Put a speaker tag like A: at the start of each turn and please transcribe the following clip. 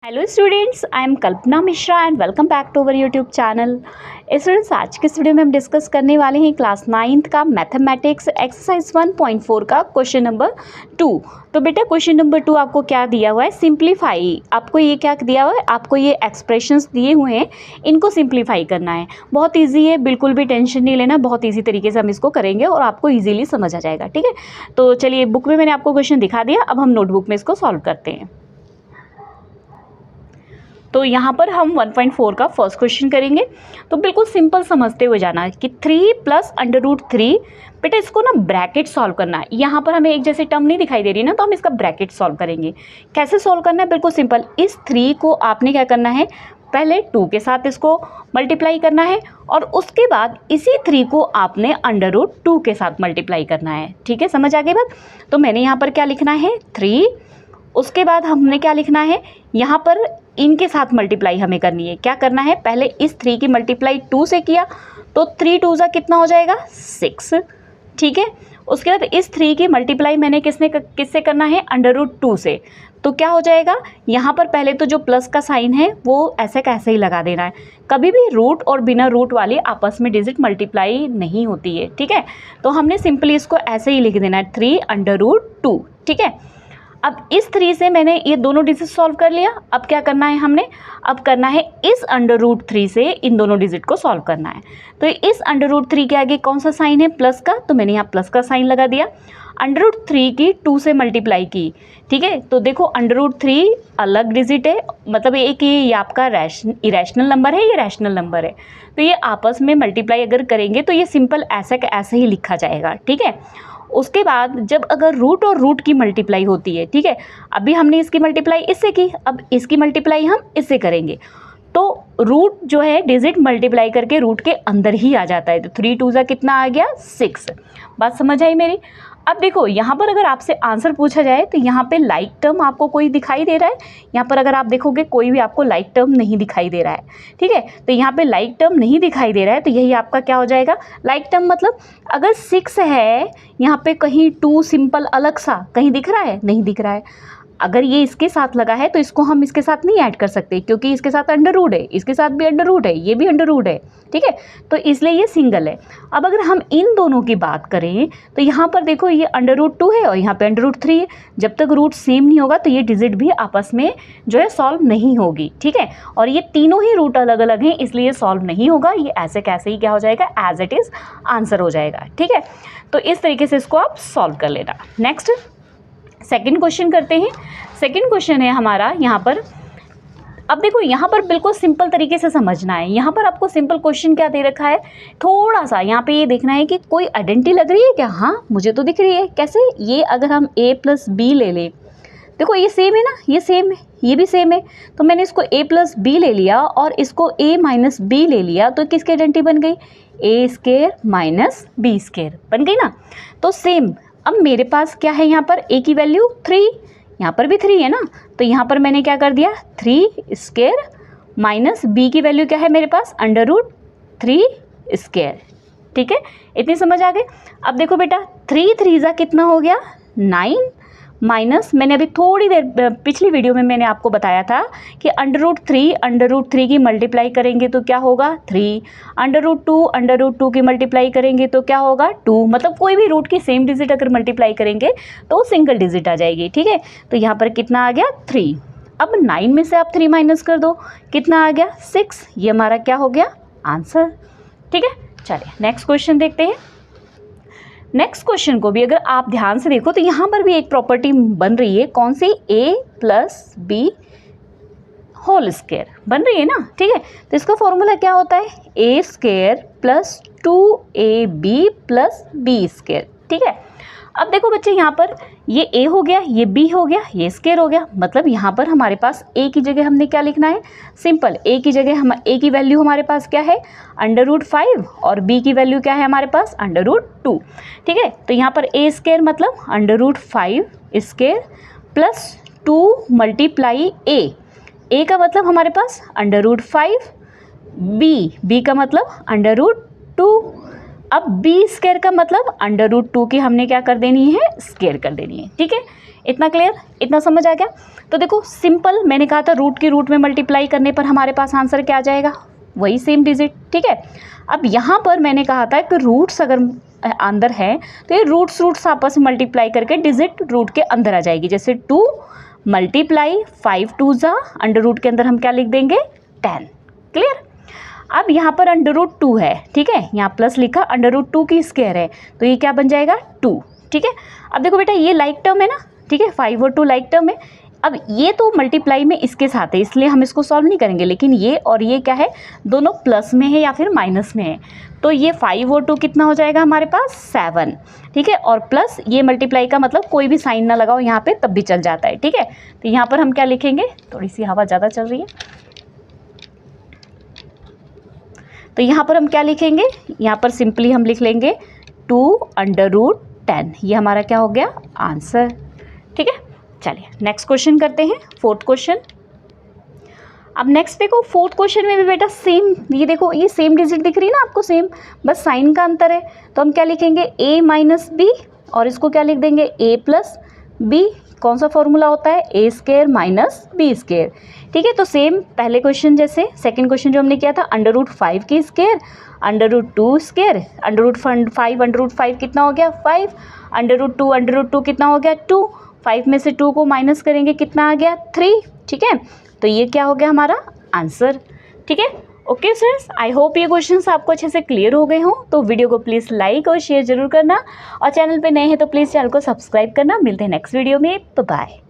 A: Hello students, I am Kalpana Mishra and welcome back to our YouTube channel. Students, आज के इस video में हम डिस्कस करने वाले हैं क्लास 9th का मैथमेटिक्स एक्सरसाइज 1.4 का क्वेश्चन नंबर 2। तो बेटा क्वेश्चन नंबर 2 आपको क्या दिया हुआ है? सिंप्लीफाई। आपको ये क्या दिया हुआ है? आपको ये एक्सप्रेशंस दिए हुए हैं, इनको सिंप्लीफाई करना है। बहुत ईजी है, बिल्कुल भी टेंशन नहीं लेना, बहुत ईजी तरीके से हम इसको करेंगे और आपको ईजिली समझ आ जाएगा। ठीक है, तो चलिए, बुक में मैंने आपको क्वेश्चन दिखा दिया, अब हम नोटबुक में इसको सॉल्व करते हैं। तो यहाँ पर हम 1.4 का फर्स्ट क्वेश्चन करेंगे। तो बिल्कुल सिंपल समझते हुए जाना है कि 3 + √3। बेटा इसको ना ब्रैकेट सॉल्व करना है। यहाँ पर हमें एक जैसी टर्म नहीं दिखाई दे रही ना, तो हम इसका ब्रैकेट सॉल्व करेंगे। कैसे सॉल्व करना है? बिल्कुल सिंपल। इस 3 को आपने क्या करना है, पहले 2 के साथ इसको मल्टीप्लाई करना है और उसके बाद इसी 3 को आपने √2 के साथ मल्टीप्लाई करना है। ठीक है, समझ आ गई बात? तो मैंने यहाँ पर क्या लिखना है, 3। उसके बाद हमने क्या लिखना है, यहाँ पर इनके साथ मल्टीप्लाई हमें करनी है। क्या करना है, पहले इस 3 की मल्टीप्लाई 2 से किया तो 3 2 जा कितना हो जाएगा, 6। ठीक है, उसके बाद इस 3 की मल्टीप्लाई मैंने किससे करना है, √2 से। तो क्या हो जाएगा, यहाँ पर पहले तो जो प्लस का साइन है वो ऐसे कैसे ही लगा देना है। कभी भी रूट और बिना रूट वाली आपस में डिजिट मल्टीप्लाई नहीं होती है। ठीक है, तो हमने सिंपली इसको ऐसे ही लिख देना है, 3 √2। ठीक है, अब इस 3 से मैंने ये दोनों डिजिट सॉल्व कर लिया। अब क्या करना है हमने, अब करना है इस √3 से इन दोनों डिजिट को सॉल्व करना है। तो इस √3 के आगे कौन सा साइन है, प्लस का, तो मैंने यहाँ प्लस का साइन लगा दिया। √3 की 2 से मल्टीप्लाई की। ठीक है, तो देखो √3 अलग डिजिट है, मतलब एक ये आपका इरेशनल नंबर है, ये रैशनल नंबर है। तो ये आपस में मल्टीप्लाई अगर करेंगे तो ये सिंपल ऐसे ही लिखा जाएगा। ठीक है, उसके बाद जब अगर रूट और रूट की मल्टीप्लाई होती है, ठीक है, अभी हमने इसकी मल्टीप्लाई इससे की, अब इसकी मल्टीप्लाई हम इससे करेंगे। तो रूट जो है डिजिट मल्टीप्लाई करके रूट के अंदर ही आ जाता है। तो 3 2 जा कितना आ गया, 6। बात समझ आई मेरी? अब देखो यहाँ पर अगर आपसे आंसर पूछा जाए तो यहाँ पे लाइक टर्म आपको कोई दिखाई दे रहा है? यहाँ पर अगर आप देखोगे कोई भी आपको लाइक टर्म नहीं दिखाई दे रहा है। ठीक है, तो यहाँ पे लाइक टर्म नहीं दिखाई दे रहा है, तो यही आपका क्या हो जाएगा, लाइक टर्म। मतलब अगर 6 है, यहाँ पे कहीं 2 सिंपल अलग सा कहीं दिख रहा है? नहीं दिख रहा है। अगर ये इसके साथ लगा है तो इसको हम इसके साथ नहीं ऐड कर सकते, क्योंकि इसके साथ √, है, इसके साथ भी √, है, ये भी √, है। ठीक है, तो इसलिए ये सिंगल है। अब अगर हम इन दोनों की बात करें तो यहाँ पर देखो ये √2 है और यहाँ पे √3 है। जब तक रूट सेम नहीं होगा तो ये डिजिट भी आपस में जो है सॉल्व नहीं होगी। ठीक है, और ये तीनों ही रूट अलग अलग हैं, इसलिए सॉल्व नहीं होगा। ये ऐसे कैसे ही क्या हो जाएगा, एज इट इज़ आंसर हो जाएगा। ठीक है, तो इस तरीके से इसको आप सॉल्व कर लेना। नेक्स्ट सेकंड क्वेश्चन करते हैं। सेकंड क्वेश्चन है हमारा यहाँ पर। अब देखो यहाँ पर बिल्कुल सिंपल तरीके से समझना है। यहाँ पर आपको सिंपल क्वेश्चन क्या दे रखा है, थोड़ा सा यहाँ पे ये देखना है कि कोई आइडेंटिटी लग रही है क्या। हाँ, मुझे तो दिख रही है। कैसे? ये अगर हम a + b ले लें, देखो ये सेम है ना, ये सेम है, ये भी सेम है। तो मैंने इसको a + b ले लिया और इसको a - b ले लिया, तो किसकी आइडेंटिटी बन गई, a² - b² बन गई ना। तो सेम, अब मेरे पास क्या है, यहाँ पर a की वैल्यू 3, यहाँ पर भी 3 है ना, तो यहाँ पर मैंने क्या कर दिया, 3² - b की वैल्यू क्या है मेरे पास, √3²। ठीक है, इतनी समझ आ गई। अब देखो बेटा 3 3 जा कितना हो गया, 9, माइनस मैंने अभी थोड़ी देर पिछली वीडियो में मैंने आपको बताया था कि √3 की मल्टीप्लाई करेंगे तो क्या होगा, 3, √2 की मल्टीप्लाई करेंगे तो क्या होगा, 2। मतलब कोई भी रूट की सेम डिजिट अगर मल्टीप्लाई करेंगे तो सिंगल डिजिट आ जाएगी। ठीक है, तो यहाँ पर कितना आ गया, 3। अब 9 में से आप 3 माइनस कर दो, कितना आ गया, 6। ये हमारा क्या हो गया, आंसर। ठीक है, चलिए नेक्स्ट क्वेश्चन देखते हैं। नेक्स्ट क्वेश्चन को भी अगर आप ध्यान से देखो तो यहाँ पर भी एक प्रॉपर्टी बन रही है। कौन सी, a + b² बन रही है ना। ठीक है, तो इसका फॉर्मूला क्या होता है, a² + 2ab + b²। ठीक है, अब देखो बच्चे यहाँ पर ये a हो गया, ये b हो गया, ये स्क्वायर हो गया। मतलब यहाँ पर हमारे पास a की जगह हमने क्या लिखना है, सिंपल a की जगह हम a की वैल्यू हमारे पास क्या है, √5 और b की वैल्यू क्या है हमारे पास, √2। ठीक है, तो यहाँ पर a² मतलब √5² + 2 × a का मतलब हमारे पास √5, b का मतलब √2 अब बी स्क्वायर का मतलब √2 की हमने क्या कर देनी है, स्क्वायर कर देनी है। ठीक है, इतना क्लियर, इतना समझ आ गया। तो देखो सिंपल, मैंने कहा था रूट की रूट में मल्टीप्लाई करने पर हमारे पास आंसर क्या आ जाएगा, वही सेम डिजिट। ठीक है, अब यहाँ पर मैंने कहा था कि रूट्स अगर अंदर है तो ये रूट्स आपस में मल्टीप्लाई करके डिजिट रूट के अंदर आ जाएगी। जैसे 2 मल्टीप्लाई 5 2 जा, अंडर रूट के अंदर हम क्या लिख देंगे, 10। क्लियर। अब यहाँ पर √2 है, ठीक है, यहाँ प्लस लिखा, √2 की स्क्वायर है तो ये क्या बन जाएगा, 2। ठीक है, अब देखो बेटा ये लाइक टर्म है ना, ठीक है, 5 और 2 लाइक टर्म है। अब ये तो मल्टीप्लाई में इसके साथ है इसलिए हम इसको सॉल्व नहीं करेंगे, लेकिन ये और ये क्या है, दोनों प्लस में है या फिर माइनस में है। तो ये 5 और 2 कितना हो जाएगा हमारे पास, 7। ठीक है, और प्लस ये मल्टीप्लाई का मतलब कोई भी साइन ना लगाओ यहाँ पे तब भी चल जाता है। ठीक है, तो यहाँ पर हम क्या लिखेंगे, थोड़ी सी हवा ज़्यादा चल रही है, तो यहाँ पर हम क्या लिखेंगे, यहाँ पर सिंपली हम लिख लेंगे 2 √10। ये हमारा क्या हो गया, आंसर। ठीक है, चलिए नेक्स्ट क्वेश्चन करते हैं, 4th क्वेश्चन। अब नेक्स्ट देखो 4th क्वेश्चन में भी बेटा सेम, ये देखो ये सेम डिजिट दिख रही है ना आपको, सेम, बस साइन का अंतर है। तो हम क्या लिखेंगे, a - b, और इसको क्या लिख देंगे, a + b। कौन सा फॉर्मूला होता है, a² - b²। ठीक है, तो सेम पहले क्वेश्चन जैसे, सेकंड क्वेश्चन जो हमने किया था, √5 की स्क्वायर, √2 स्क्वायर, √5 √5 कितना हो गया, 5, √2 कितना हो गया, 2, 5 में से 2 को माइनस करेंगे कितना आ गया, 3। ठीक है, तो ये क्या हो गया हमारा आंसर। ठीक है, ओके स्टूडेंट्स, आई होप ये क्वेश्चंस आपको अच्छे से क्लियर हो गए हों। तो वीडियो को प्लीज़ लाइक और शेयर जरूर करना, और चैनल पे नए हैं तो प्लीज़ चैनल को सब्सक्राइब करना। मिलते हैं नेक्स्ट वीडियो में, बाय बाय।